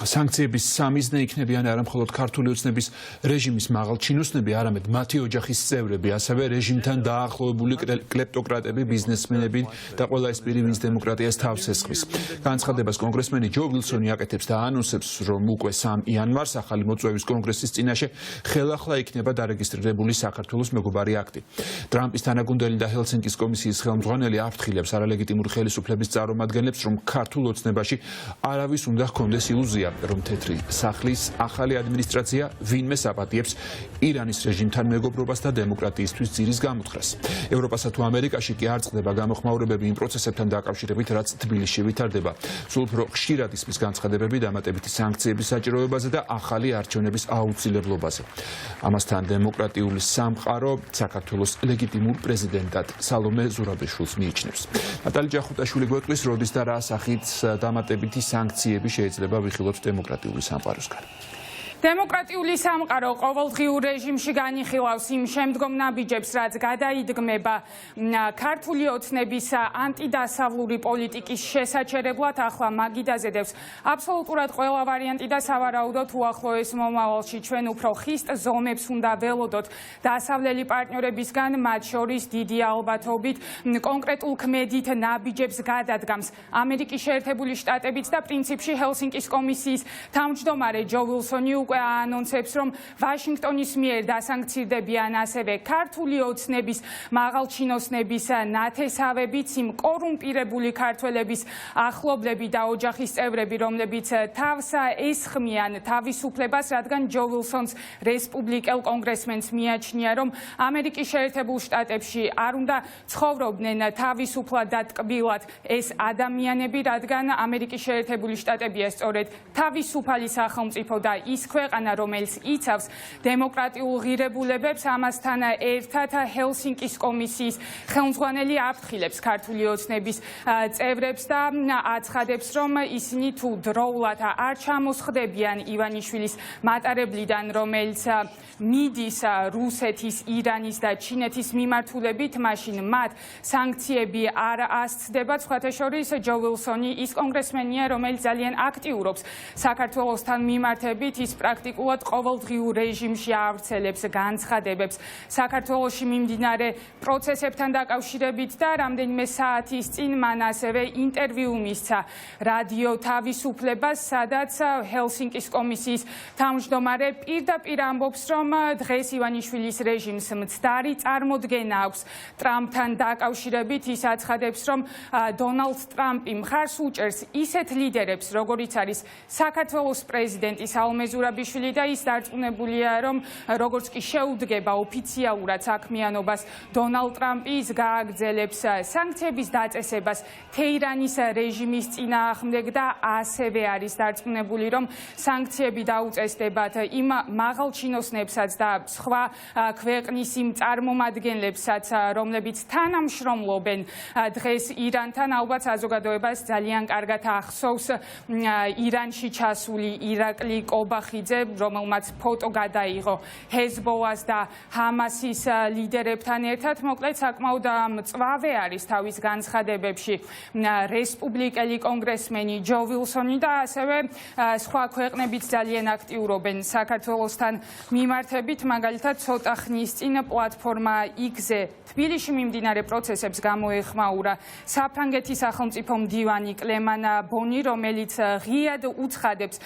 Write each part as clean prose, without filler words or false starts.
Sanktsiების სამიზნე იქნებიან არა მხოლოდ ქართული ოცნების რეჟიმის მაღალჩინოსნები, არამედ მათი ოჯახის წევრები, ასევე რეჟიმთან დაახლოებული კლეპტოკრატები, ბიზნესმენები და ყველა ის პირი, ვინც დემოკრატიას თავს ესხმის. განცხადებას კონგრესმენი ჯო ვილსონი აკეთებს და ანონსებს, რომ უკვე 3 იანვარს ახალი მოწვევის კონგრესის წინაშე ხელახლა იქნება დარეგისტრირებული საქართველოს მეგობარი აქტი. ტრამპის თანაგუნდელი და ჰელსინკის კომისიის ხელმძღვანელი აფრთხილებს არალეგიტიმური ხელისუფლების წარმომადგენლებს, რომ ქართულ ოცნებაში არავის უნდა ჰქონდეს ილუზია, რომ თეთრი სახლის ახალი ადმინისტრაცია ვინმე საპატიებს ირანის რეჟიმთან მეგობრობას და დემოკრატიისთვის ძირის გამოთხრას. ევროპასა თუ ამერიკაში კი არ წყდება გამოხმაურებები იმ პროცესებთან დაკავშირებით, რაც თბილისში ვითარდება. სულ უფრო ხშირად ისმის განცხადებები დამატებითი სანქციების საჭიროებაზე და ახალი არჩევნების აუცილებლობაზე. ამასთან დემოკრატიული სამყარო საქართველოს ლეგიტიმურ პრეზიდენტად სალომე ზურაბიშვილს მიიჩნევს. ნატალი ჯახუტაშვილი გვეტყვის, როდის და რა სახით დამატებითი სანქციები შეიძლება ვიხილოთ დემოკრატიული სამყაროსგან. დემოკრატიული სამყარო ყოველდღიურ რეჟიმში განიხილავს იმ შემდგომ ნაბიჯებს, რაც გადაიდგმება ქართული ოცნების ანტიდასავლური პოლიტიკის შესაჩერებლად. ახლა მაგიდაზე დევს აბსოლუტურად ყველა ვარიანტი და სავარაუდოდ უახლოეს მომავალში ჩვენ უფრო ხისტ ზომებს უნდა ველოდოთ დასავლელი პარტნიორებისგან, მათ შორის დიდი ალბათობით კონკრეტულ ქმედით ნაბიჯებს გადადგამს ამერიკის შეერთებული შტატებიც და პრინციპში ჰელსინკის კომისიის თავმჯდომარე ჯო ვილსონი ანონსებს, რომ ვაშინგტონის მიერ დასანქცირდებიან ასევე ქართული ოცნების მაღალჩინოსნების ნათესავებიც, იმ კორუმპირებული ქართველების ახლობლები და ოჯახის წევრები, რომლებიც თავს ესხმიან თავისუფლებას, რადგან ჯო ვილსონს რესპუბლიკელ კონგრესმენს მიაჩნია, რომ ამერიკის შეერთებულ შტატებში არ უნდა ცხოვრობდნენ თავისუფლად და ტკბილად ეს ადამიანები, რადგან ამერიკის შეერთებული შტატებია სწორედ თავისუფალი სახელმწიფო და ის ქვეყანა, რომელიც იცავს დემოკრატიულ ღირებულებებს. ამასთან ერთად ჰელსინკის კომისიის ხელმძღვანელი აფრთხილებს ქართული ოცნების წევრებს და აცხადებს, რომ ისინი თუ დროულად არ ჩამოსხდებიან ივანიშვილის მატარებლიდან, რომელიც მიდის რუსეთის, ირანის და ჩინეთის მიმართულებით, მაშინ მათ სანქციები არ ასწდება. სხვათა შორის ჯო ვილსონი ის კონგრესმენია, რომელიც ძალიან აქტიურობს საქართველოსთან მიმართებით. ის პრაქტიკულად ყოველდღიურ რეჟიმში ავრცელებს განცხადებებს საქართველოში მიმდინარე პროცესებთან დაკავშირებით და რამდენიმე საათის წინ მან ასევე ინტერვიუ მისცა რადიო თავისუფლებას, სადაც ჰელსინკის კომისიის თავმჯდომარე პირდაპირ ამბობს, რომ დღეს ივანიშვილის რეჟიმს მცდარი წარმოდგენა აქვს ტრამპთან დაკავშირებით. ის აცხადებს, რომ დონალდ ტრამპი მხარს უჭერს ისეთ ლიდერებს, როგორიც არის საქართველოს პრეზიდენტი სალომე ზურაბიშვილი და ის დარწმუნებულია, რომ როგორც კი შეუდგება ოფიციალურად საქმიანობას დონალდ ტრამპი, ის გააგრძელებს სანქციების დაწესებას თეირანის რეჟიმის წინააღმდეგ და ასევე არის დარწმუნებული, რომ სანქციები დაუწესდებათ იმ მაღალჩინოსნებსაც და სხვა ქვეყნის იმ წარმომადგენლებსაც, რომლებიც თანამშრომლობენ დღეს ირანთან. ალბათ საზოგადოებას ძალიან კარგად ახსოვს ირანში ჩასული ირაკლი კობახიძე, რომელმაც ფოტო გადაიღო ჰეზბოლას და ჰამასის ლიდერებთან ერთად. მოკლედ საკმაოდ მწვავე არის თავის განცხადებებში რესპუბლიკელი კონგრესმენი ჯო ვილსონი და ასევე სხვა ქვეყნებიც ძალიან აქტიურობენ საქართველოსთან მიმართებით. მაგალითად, ცოტა ხნის წინ პლატფორმა X-ზე თბილისში მიმდინარე პროცესებს გამოეხმაურა საფრანგეთის სახელმწიფო მდივანი კლემან ბონი, რომელიც ღიად უცხადებს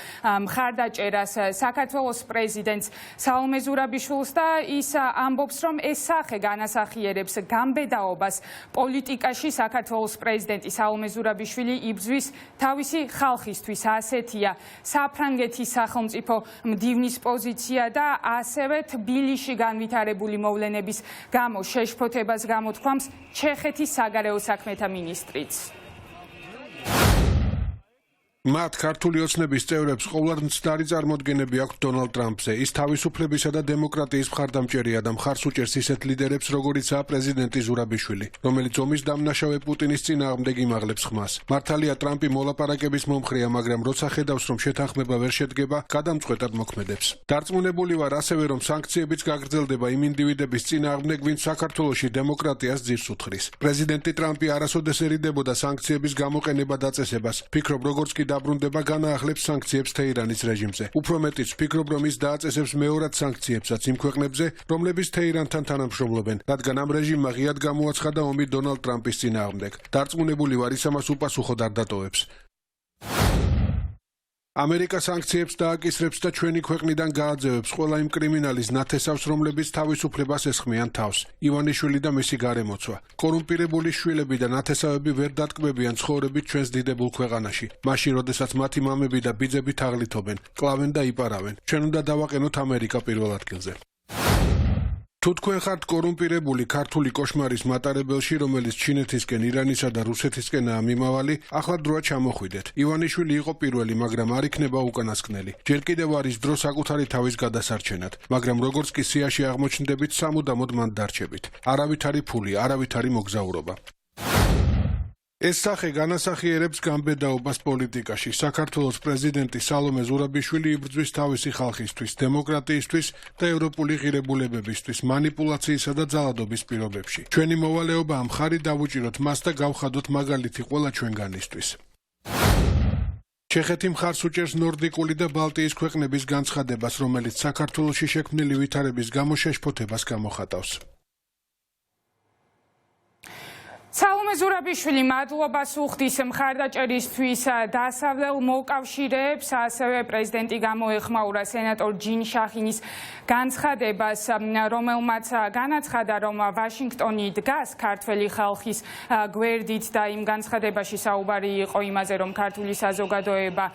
მხარდაჭერას საქართველოს პრეზიდენტს სალომე ზურაბიშვილს და ის ამბობს, რომ ეს სახე განასახიერებს გამბედაობას პოლიტიკაში. საქართველოს პრეზიდენტი სალომე ზურაბიშვილი იბრძვის თავისი ხალხისთვის. ასეთია საფრანგეთის სახელმწიფო მდივნის პოზიცია და ასევე თბილისში განვითარებული მოვლენების გამო შეშფოთებას გამოთქვამს ჩეხეთის საგარეო საქმეთა მინისტრიც. მათ ქართული ოცნების წევრებს ყოველდღიურად მცდარი წარმოდგენები აქვთ დონალდ ტრამპზე. ის თავისუფლებისა და დემოკრატიის მხარდამჭერია და მხარს უჭერს ისეთ ლიდერებს, როგორიცაა პრეზიდენტი ზურაბიშვილი, რომელიც ომის დამნაშავე პუტინის წინააღმდეგ იმაღლებს ხმას. მართალია ტრამპი მოლაპარაკების მომხრეა, მაგრამ როცა ხედავს, რომ შეთანხმება ვერ შედგება, გადამწყვეტად მოქმედებს. დარწმუნებული ვარ ასევე, რომ სანქციებიც გაგრძელდება იმ ინდივიდების წინააღმდეგ, ვინც საქართველოში დემოკრატიას ძირს უთხრის. პრეზიდენტი ტრამპი არასოდეს ერიდებოდა სანქციების გამოყენება დაწესებას. ფიქრობ, როგორც კი დაბრუნდება განაახლებს სანქციებს თეირანის რეჟიმზე. უფრო მეტიც ვფიქრობ, რომ ის დააწესებს მეორად სანქციებსაც იმ ქვეყნებზე, რომლებიც თეირანთან თანამშრომლობენ, რადგან ამ რეჟიმმა ღიად გამოაცხადა ომი დონალდ ტრამპის წინააღმდეგ. დარწმუნებული ვარ, ის ამას უპასუხოდ არ დატოვებს. ამერიკა სანქციებს დააკისრებს და ჩვენი ქვეყნიდან გააძევებს ყველა იმ კრიმინალის ნათესავს, რომლებიც თავისუფლებას ესხმიან თავს. ივანიშვილი და მისი გარემოცვა. კორუმპირებული შვილები და ნათესავები ვერ დატკბებიან ცხოვრებით ჩვენს დიდებულ ქვეყანაში. მაშინ, როდესაც მათი მამები და ბიძები თაღლითობენ, კლავენ და იპარავენ. ჩვენ უნდა დავაყენოთ ამერიკა პირველ ადგილზე. თუ თქვენ ხართ კორუმპირებული ქართული კოშმარის მატარებელში, რომელიც ჩინეთისკენ, ირანისა და რუსეთისკენაა მიმავალი, ახლა დროა ჩამოხვიდეთ. ივანიშვილი იყო პირველი, მაგრამ არ იქნება უკანასკნელი. ჯერ კიდევ არის დრო საკუთარი თავის გადასარჩენად, მაგრამ როგორც კი სიაში აღმოჩნდებით, სამუდამოდ მან დარჩებით. არავითარი ფული, არავითარი მოგზაურობა. ეს სახე განასახიერებს გამბედაობას პოლიტიკაში. საქართველოს პრეზიდენტი სალომე ზურაბიშვილი იბრძვის თავისი ხალხისთვის, დემოკრატიისთვის და ევროპული ღირებულებებისთვის, მანიპულაციისა და ძალადობის პირობებში. ჩვენი მოვალეობაა მხარი დავუჭიროთ მას და გავხადოთ მაგალითი ყველა ჩვენგანისთვის. ჩეხეთი მხარს უჭერს ნორდიკული და ბალტიის ქვეყნების განცხადებას, რომელიც საქართველოში შექმნილი ვითარების გამო შეშფოთებას გამოხატავს. სალომე ზურაბიშვილი მადლობას უხდის მხარდაჭერისთვის დასავლელ მოკავშირეებს, ასევე პრეზიდენტი გამოეხმაურა სენატორ ჯინ შახინის განცხადებას, რომელმაც განაცხადა, რომ ვაშინგტონი დგას ქართველი ხალხის გვერდით და იმ განცხადებაში საუბარი იყო იმაზე, რომ ქართული საზოგადოება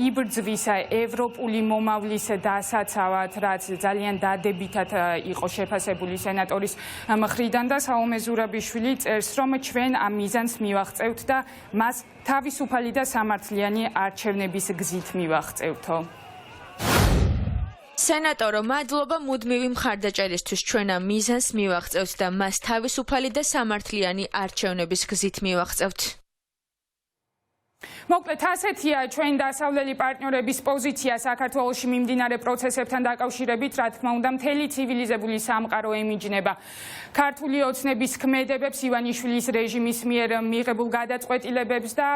იბრძვის ევროპული მომავლის დასაცავად, რაც ძალიან დადებითად იყო შეფასებული სენატორის მხრიდან და სალომე ზურაბიშვილი წერს, რომ ჩვენ ამ მიზანს მივაღწევთ და მას თავისუფალი და სამართლიანი არჩევნების გზით მივაღწევთო. სენატორო, მადლობა მუდმივი მხარდაჭერისთვის. ჩვენ ამ მიზანს მივაღწევთ და მას თავისუფალი და სამართლიანი არჩევნების გზით მივაღწევთ. მოკლედ ასეთია ჩვენი დასავლელი პარტნიორების პოზიცია საქართველოში მიმდინარე პროცესებთან დაკავშირებით, რა თქმა უნდა, მთელი ცივილიზებული სამყარო ემიჯნება ქართული ოცნების ქმედებებს, ივანიშვილის რეჟიმის მიერ მიღებულ გადაწყვეტილებებს და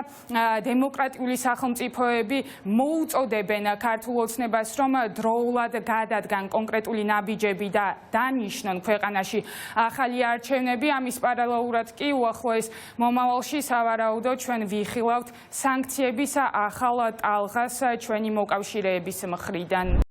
დემოკრატიული სახელმწიფოები მოუწოდებენ ქართულ ოცნებას, რომ დროულად გადადგან კონკრეტული ნაბიჯები და დანიშნონ ქვეყანაში ახალი არჩევნები. ამის პარალელურად კი უახლოეს მომავალში სავარაუდოდ ჩვენ ვიხილავთ სანქციების ახალ ტალღას ჩვენი მოკავშირეების მხრიდან.